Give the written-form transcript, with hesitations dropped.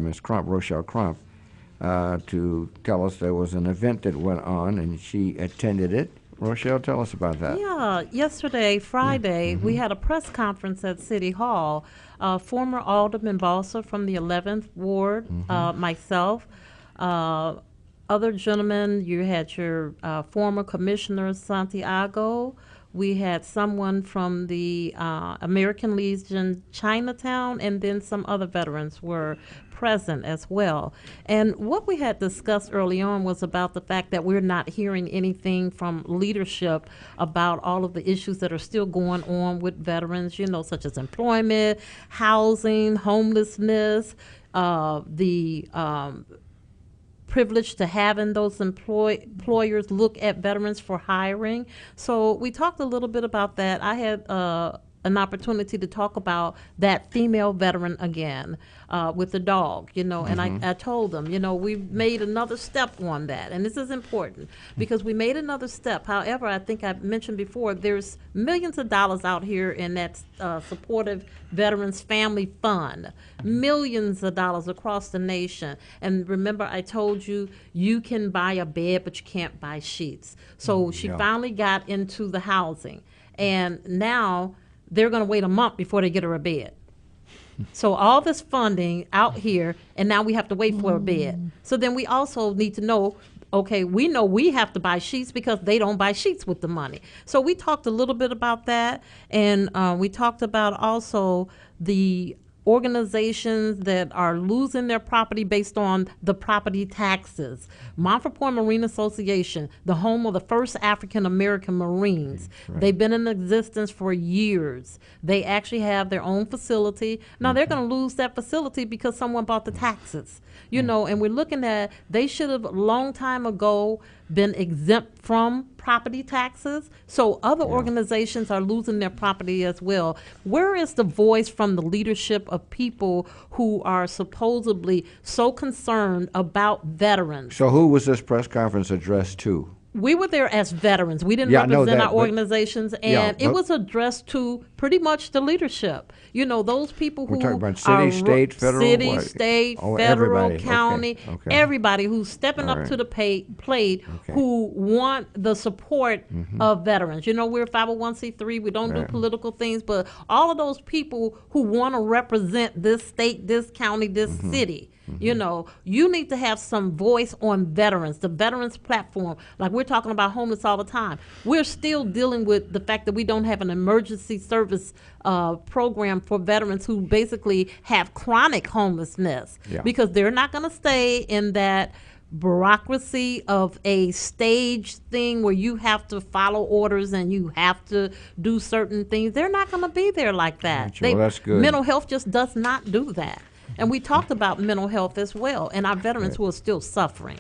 Ms. Crump, Rochelle Crump, to tell us there was an event that went on, and she attended it. Rochelle, tell us about that. Yeah, yesterday, Friday, we had a press conference at City Hall. Former Alderman Balsa from the 11th Ward, myself, other gentlemen, you had your former Commissioner Santiago. We had someone from the American Legion Chinatown, and then some other veterans were present as well. And what we had discussed early on was about the fact that we're not hearing anything from leadership about all of the issues that are still going on with veterans, you know, such as employment, housing, homelessness, the privilege to having those employers look at veterans for hiring. So we talked a little bit about that. I had an opportunity to talk about that female veteran again with the dog, you know, and I told them, you know, we've made another step on that, and this is important because we made another step. However, I think I mentioned before, there's millions of dollars out here in that supportive Veterans Family Fund, millions of dollars across the nation. And remember, I told you, you can buy a bed, but you can't buy sheets. So she finally got into the housing, and now they're going to wait a month before they get her a bed. So all this funding out here, and now we have to wait for a bed. So then we also need to know, okay, we know we have to buy sheets because they don't buy sheets with the money. So we talked a little bit about that, and we talked about also the organizations that are losing their property based on the property taxes. Montford Point Marine Association, the home of the first African American Marines. Right. They've been in existence for years. They actually have their own facility. Now they're going to lose that facility because someone bought the taxes. You know, and we're looking at, they should have a long time ago been exempt from property taxes. So other organizations are losing their property as well. Where is the voice from the leadership of people who are supposedly so concerned about veterans? So who was this press conference addressed to? We were there as veterans. We didn't represent our organizations, and it was addressed to pretty much the leadership. You know, those people who we're talking about city, state, federal, city, state, federal, county, everybody who's stepping up to the plate, who want the support of veterans. You know, we're 501c3. We don't do political things, but all of those people who want to represent this state, this county, this city. You know, you need to have some voice on veterans, the veterans platform. Like we're talking about homeless all the time. We're still dealing with the fact that we don't have an emergency service program for veterans who basically have chronic homelessness because they're not going to stay in that bureaucracy of a stage thing where you have to follow orders and you have to do certain things. They're not going to be there like that. Well, that's good. Mental health just does not do that. And we talked about mental health as well, and our veterans who are still suffering.